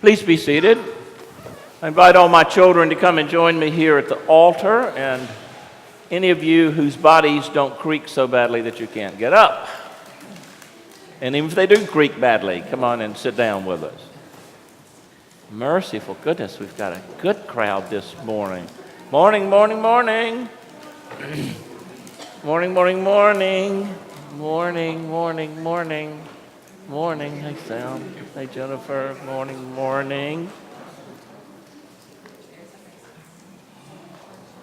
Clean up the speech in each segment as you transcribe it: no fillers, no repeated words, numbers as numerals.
Please be seated. I invite all my children to come and join me here at the altar, and any of you whose bodies don't creak so badly that you can't get up. And even if they do creak badly, come on and sit down with us. Merciful goodness, we've got a good crowd this morning. Morning, morning, morning. Morning, morning, morning. Morning, morning, morning. Morning. Hey, Sam. Hey, Jennifer. Morning, morning.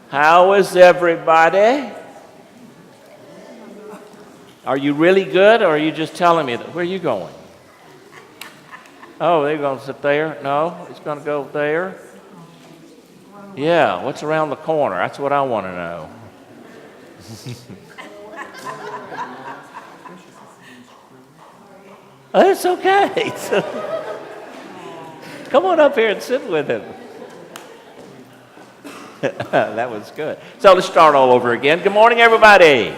How is everybody? Are you really good, or are you just telling me that? Where are you going? Oh, they're going to sit there? No, it's going to go there. Yeah, what's around the corner? That's what I want to know. It's okay. Come on up here and sit with him. That was good. So let's start all over again. Good morning, everybody.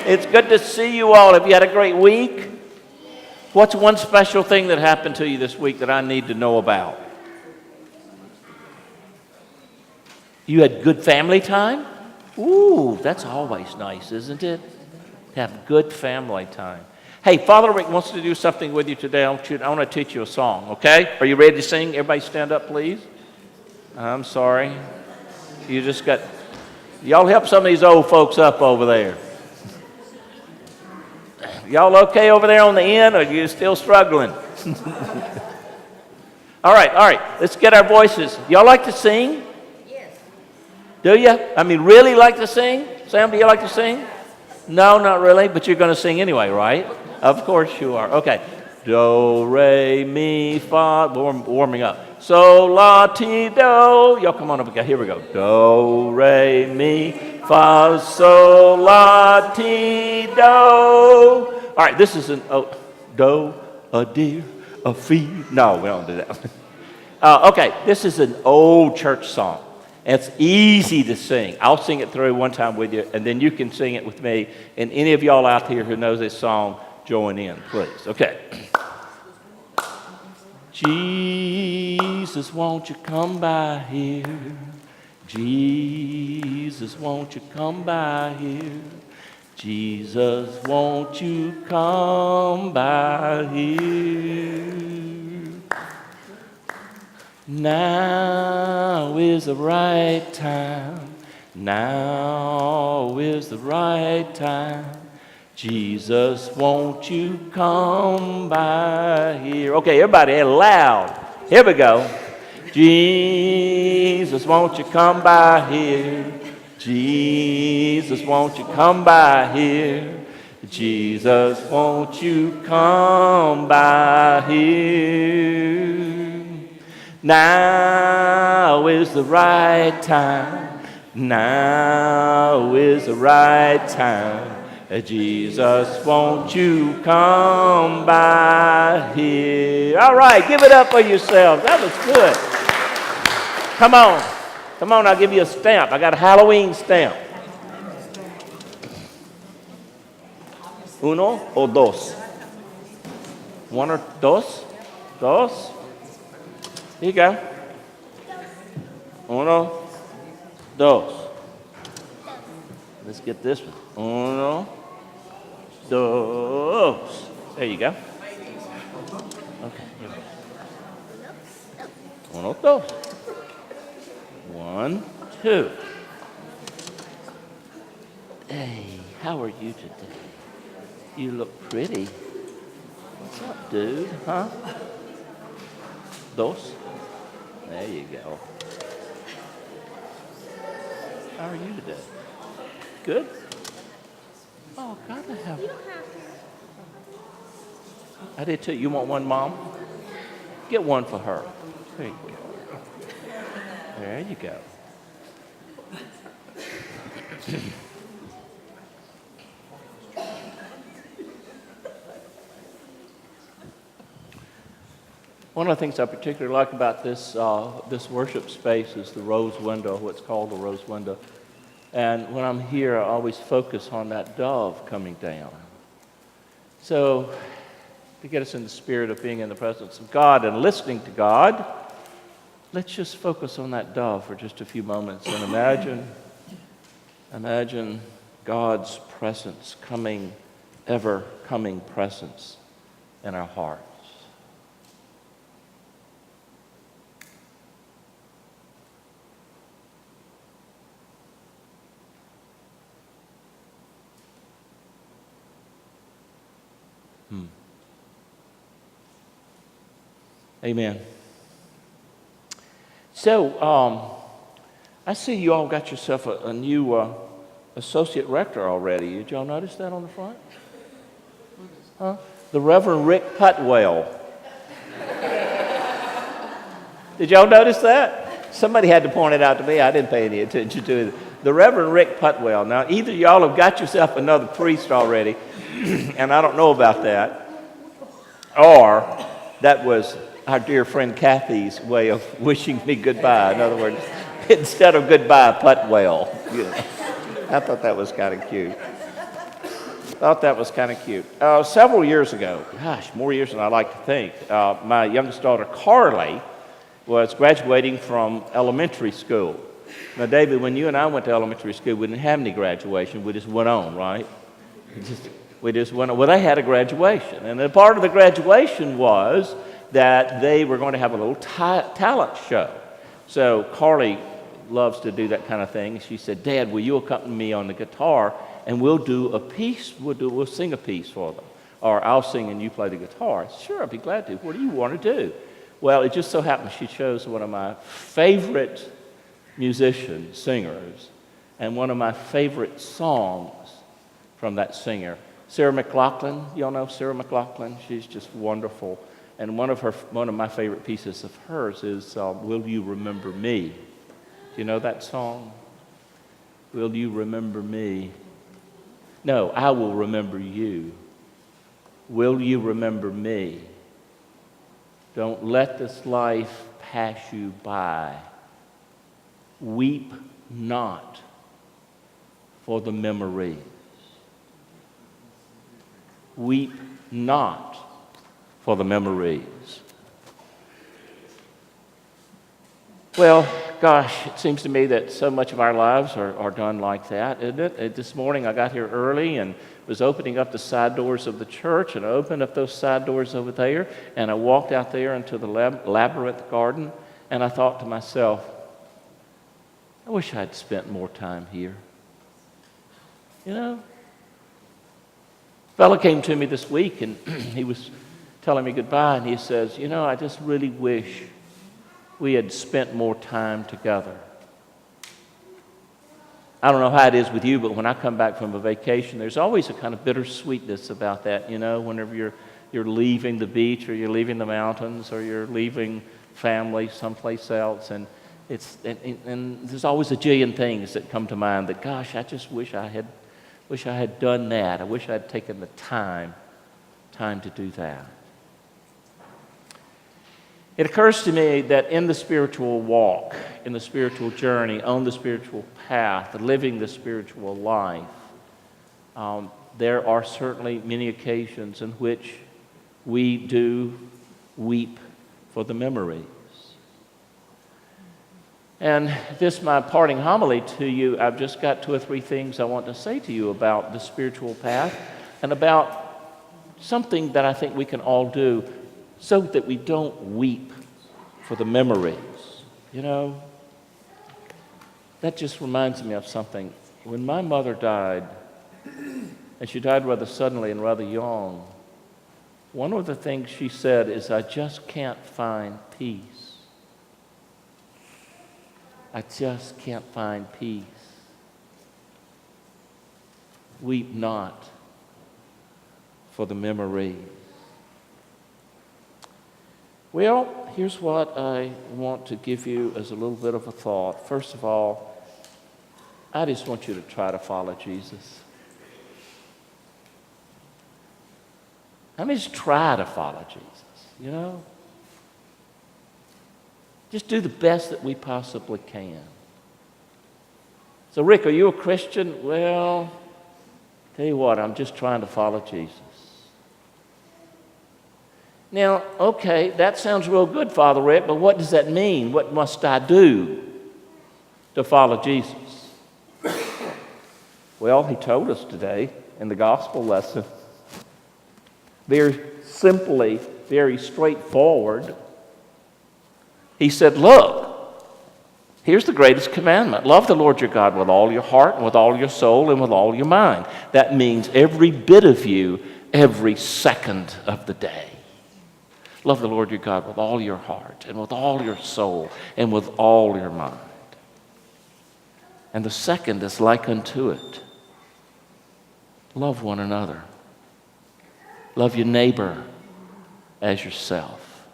It's good to see you all. Have you had a great week? What's one special thing that happened to you this week that I need to know about? You had good family time? Ooh, that's always nice, isn't it? To have good family time. Hey, Father Rick wants to do something with you today. I want to teach you a song, okay? Are you ready to sing? Everybody stand up, please. I'm sorry. You just got... Y'all help some of these old folks up over there. Y'all okay over there on the end, or are you still struggling? All right. Let's get our voices. Y'all like to sing? Yes. Do you? I mean, really like to sing? Sam, do you like to sing? No, not really, but you're going to sing anyway, right? Of course you are. Okay. Do, re, mi, fa. Warming up. So, la, ti, do. Y'all come on up. Okay, here we go. Do, re, mi, fa, sol, la, ti, do. All right, this is an do, a deer, a fee. No, we don't do that. Okay, this is an old church song. And it's easy to sing. I'll sing it through one time with you, and then you can sing it with me. And any of y'all out here who knows this song, join in, please. Okay. Jesus, won't you come by here? Jesus, won't you come by here? Jesus, won't you come by here? Now is the right time. Now is the right time. Jesus, won't you come by here? Okay, everybody, loud. Here we go. Jesus, won't you come by here? Jesus, won't you come by here? Jesus, won't you come by here? Now is the right time. Now is the right time. Jesus, won't you come by here? All right, give it up for yourselves. That was good. Come on, I'll give you a stamp. I got a Halloween stamp. Uno o dos? One or dos? Dos? Here you go. Uno, dos. Let's get this one. Uno, dos. There you go. Okay, here we go. Uno, dos. 1, 2. Hey, how are you today? You look pretty. What's up, dude? Huh? Dos. There you go. How are you today? Good? Oh, gotta have. I did too. You want one, Mom? Get one for her. There you go. There you go. One of the things I particularly like about this worship space is the rose window, what's called the rose window. And when I'm here, I always focus on that dove coming down. So to get us in the spirit of being in the presence of God and listening to God, let's just focus on that dove for just a few moments and imagine God's presence, ever coming presence in our hearts. Amen. So, I see you all got yourself a new associate rector already. Did y'all notice that on the front? Huh? The Reverend Rick Putwell. Did y'all notice that? Somebody had to point it out to me. I didn't pay any attention to it. The Reverend Rick Putwell. Now, either y'all have got yourself another priest already, and I don't know about that, or that was our dear friend Kathy's way of wishing me goodbye. In other words, instead of goodbye, Putwell. I thought that was kind of cute. Several years ago, gosh, more years than I like to think, my youngest daughter, Carly, was graduating from elementary school. Now, David, when you and I went to elementary school, we didn't have any graduation. We just went on, right? We just went on. Well, they had a graduation. And a part of the graduation was that they were going to have a little talent show. So Carly loves to do that kind of thing. She said, Dad, will you accompany me on the guitar and we'll do a piece, we'll sing a piece for them. Or I'll sing and you play the guitar. I said, sure, I'd be glad to. What do you want to do? Well, it just so happened she chose one of my favorite musicians, singers, and one of my favorite songs from that singer. Sarah McLachlan, y'all know Sarah McLachlan? She's just wonderful. And one of my favorite pieces of hers is Will You Remember Me? Do you know that song? Will you remember me? No, I will remember you. Will you remember me? Don't let this life pass you by. Weep not for the memories. Weep not for the memories. Well, gosh, it seems to me that so much of our lives are done like that, isn't it? This morning I got here early and was opening up the side doors of the church, and I opened up those side doors over there, and I walked out there into the labyrinth garden, and I thought to myself, I wish I'd spent more time here. You know? A fellow came to me this week, and he was telling me goodbye, and he says, you know, I just really wish we had spent more time together. I don't know how it is with you, but when I come back from a vacation, there's always a kind of bittersweetness about that, you know, whenever you're leaving the beach or you're leaving the mountains or you're leaving family someplace else, and there's always a jillion things that come to mind that, gosh, I just wish I had done that. I wish I had taken the time to do that. It occurs to me that in the spiritual walk, in the spiritual journey, on the spiritual path, living the spiritual life, there are certainly many occasions in which we do weep for the memories. And this, my parting homily to you, I've just got 2 or 3 things I want to say to you about the spiritual path and about something that I think we can all do so that we don't weep for the memories. You know, that just reminds me of something. When my mother died, and she died rather suddenly and rather young, one of the things she said is, I just can't find peace. I just can't find peace. Weep not for the memories. Well, here's what I want to give you as a little bit of a thought. First of all, I just want you to try to follow Jesus. I mean, just try to follow Jesus, you know? Just do the best that we possibly can. So, Rick, are you a Christian? Well, tell you what, I'm just trying to follow Jesus. Now, okay, that sounds real good, Father Rick, but what does that mean? What must I do to follow Jesus? Well, he told us today in the gospel lesson, very simply, very straightforward. He said, look, here's the greatest commandment. Love the Lord your God with all your heart and with all your soul and with all your mind. That means every bit of you, every second of the day. Love the Lord your God with all your heart and with all your soul and with all your mind. And the second is like unto it. Love one another. Love your neighbor as yourself.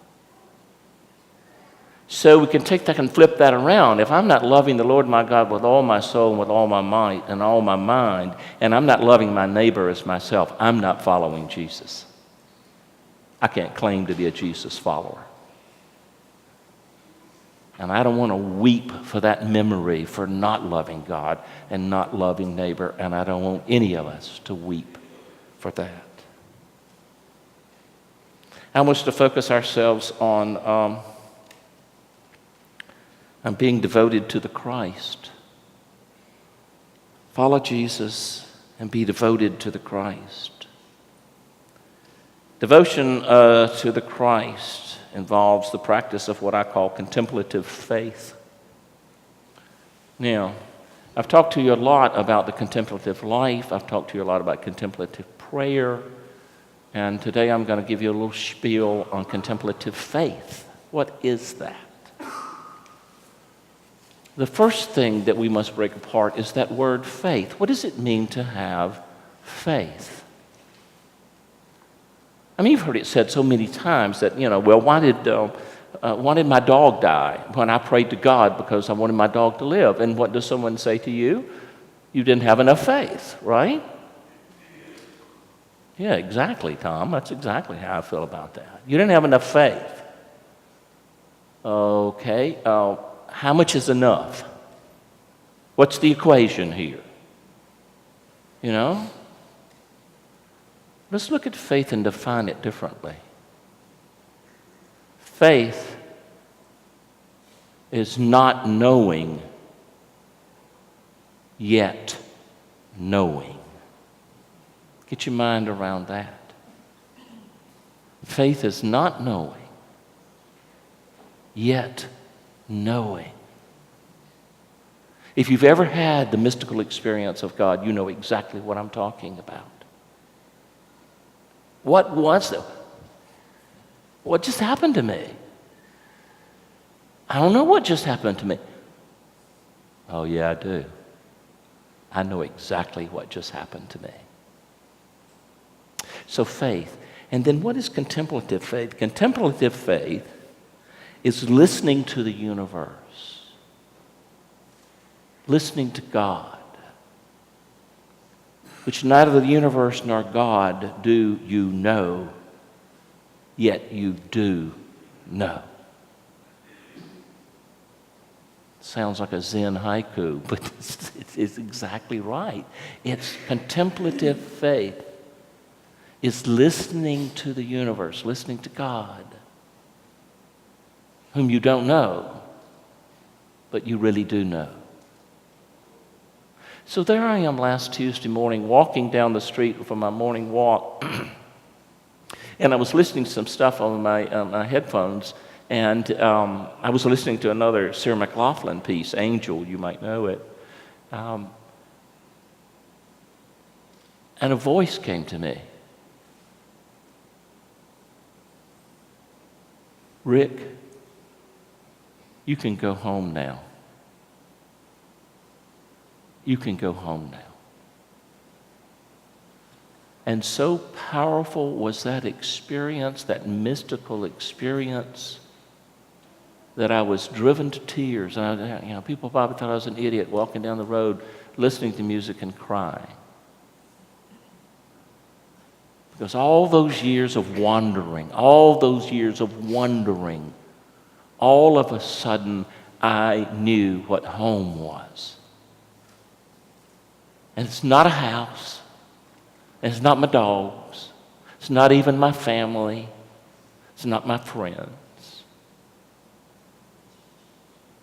So we can take that and flip that around. If I'm not loving the Lord my God with all my soul and with all my might and all my mind, and I'm not loving my neighbor as myself, I'm not following Jesus. I can't claim to be a Jesus follower. And I don't want to weep for that memory for not loving God and not loving neighbor, and I don't want any of us to weep for that. I want us to focus ourselves on being devoted to the Christ. Follow Jesus and be devoted to the Christ. Devotion to the Christ involves the practice of what I call contemplative faith. Now, I've talked to you a lot about the contemplative life. I've talked to you a lot about contemplative prayer. And today I'm going to give you a little spiel on contemplative faith. What is that? The first thing that we must break apart is that word faith. What does it mean to have faith? I mean, you've heard it said so many times that, well, why did my dog die? When I prayed to God because I wanted my dog to live. And what does someone say to you? You didn't have enough faith, right? Yeah, exactly, Tom. That's exactly how I feel about that. You didn't have enough faith. Okay, how much is enough? What's the equation here? Let's look at faith and define it differently. Faith is not knowing, yet knowing. Get your mind around that. Faith is not knowing, yet knowing. If you've ever had the mystical experience of God, you know exactly what I'm talking about. What was it? What just happened to me? I don't know what just happened to me. Oh, yeah, I do. I know exactly what just happened to me. So faith. And then what is contemplative faith? Contemplative faith is listening to the universe, listening to God, which neither the universe nor God do you know, yet you do know. Sounds like a Zen haiku, but it's exactly right. It's contemplative faith. It's listening to the universe, listening to God, whom you don't know, but you really do know. So there I am last Tuesday morning walking down the street for my morning walk, and I was listening to some stuff on my headphones, and I was listening to another Sarah McLachlan piece, Angel, you might know it. And a voice came to me. Rick, you can go home now. You can go home now. And so powerful was that experience, that mystical experience, that I was driven to tears. And people probably thought I was an idiot walking down the road listening to music and crying. Because all those years of wandering, all of a sudden I knew what home was. And it's not a house. And it's not my dogs. It's not even my family. It's not my friends.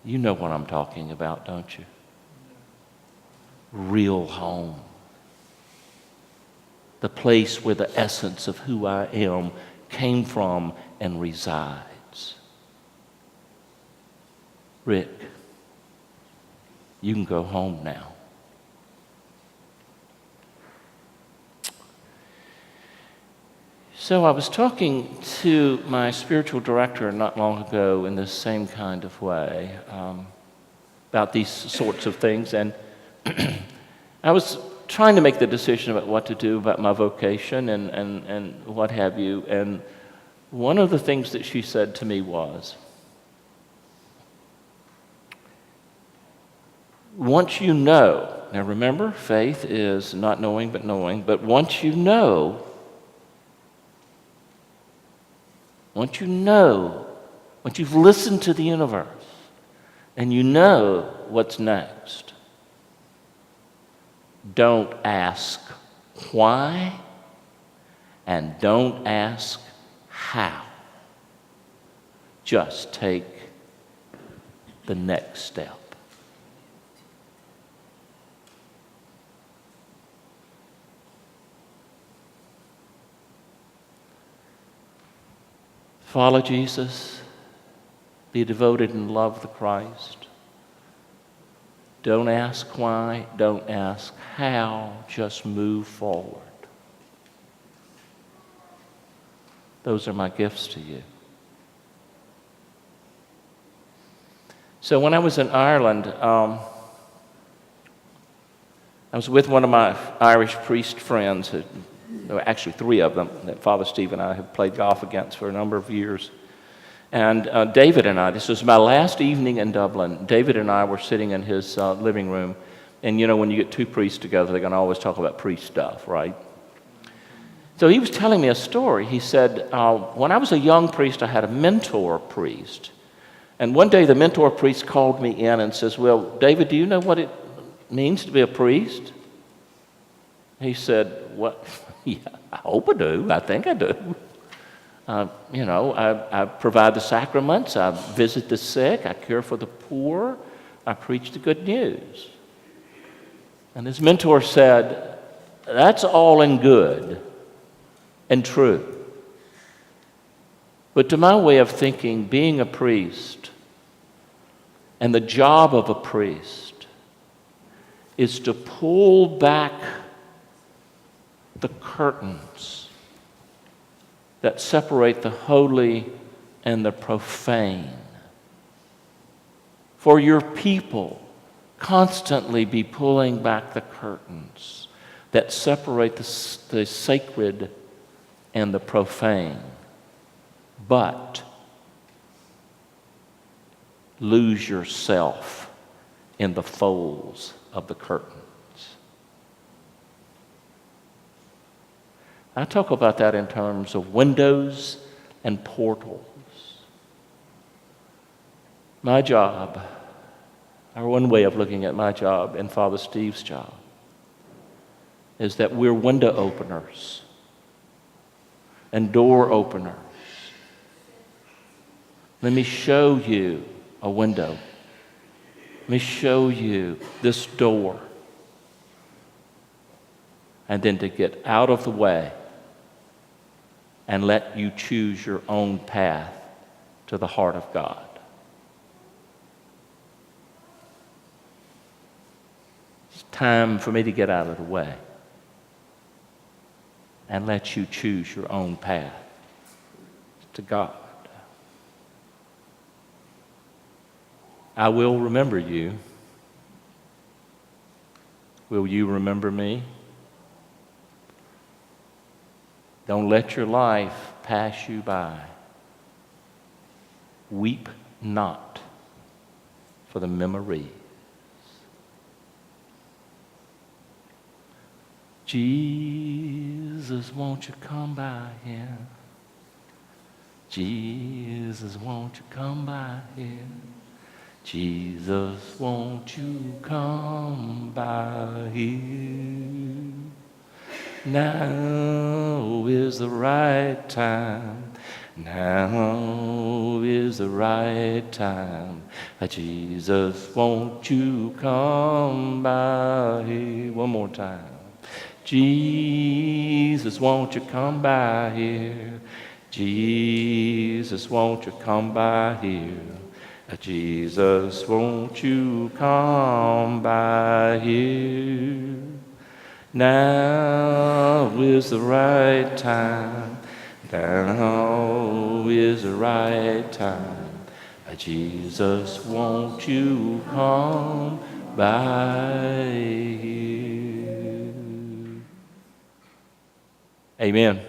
You know what I'm talking about, don't you? Real home. The place where the essence of who I am came from and resides. Rick, you can go home now. So I was talking to my spiritual director not long ago in the same kind of way about these sorts of things, and I was trying to make the decision about what to do about my vocation and what have you, and one of the things that she said to me was, once you know, now remember, faith is not knowing but knowing, but once you know, once you've listened to the universe and you know what's next, don't ask why and don't ask how. Just take the next step. Follow Jesus. Be devoted and love the Christ. Don't ask why. Don't ask how. Just move forward. Those are my gifts to you. So when I was in Ireland, I was with one of my Irish priest friends. There were actually three of them that Father Steve and I have played golf against for a number of years. And David and I, this was my last evening in Dublin, David and I were sitting in his living room. And you know, when you get two priests together, they're going to always talk about priest stuff, right? So he was telling me a story. He said, when I was a young priest, I had a mentor priest. And one day the mentor priest called me in and says, well, David, do you know what it means to be a priest? He said, what? Yeah, I hope I do. I think I do. I provide the sacraments. I visit the sick. I care for the poor. I preach the good news. And his mentor said, that's all and good and true. But to my way of thinking, being a priest and the job of a priest is to pull back the curtains that separate the holy and the profane. For your people, constantly be pulling back the curtains that separate the sacred and the profane. But lose yourself in the folds of the curtain. I talk about that in terms of windows and portals. My job, or one way of looking at my job and Father Steve's job, is that we're window openers and door openers. Let me show you a window. Let me show you this door. And then to get out of the way and let you choose your own path to the heart of God. It's time for me to get out of the way and let you choose your own path to God. I will remember you. Will you remember me? Don't let your life pass you by. Weep not for the memories. Jesus, won't you come by here? Jesus, won't you come by here? Jesus, won't you come by here? Now is the right time. Now is the right time. Jesus, won't you come by here? One more time. Jesus, won't you come by here? Jesus, won't you come by here? Jesus, won't you come by here? Now is the right time. Now is the right time. Jesus, won't you come by here? Amen.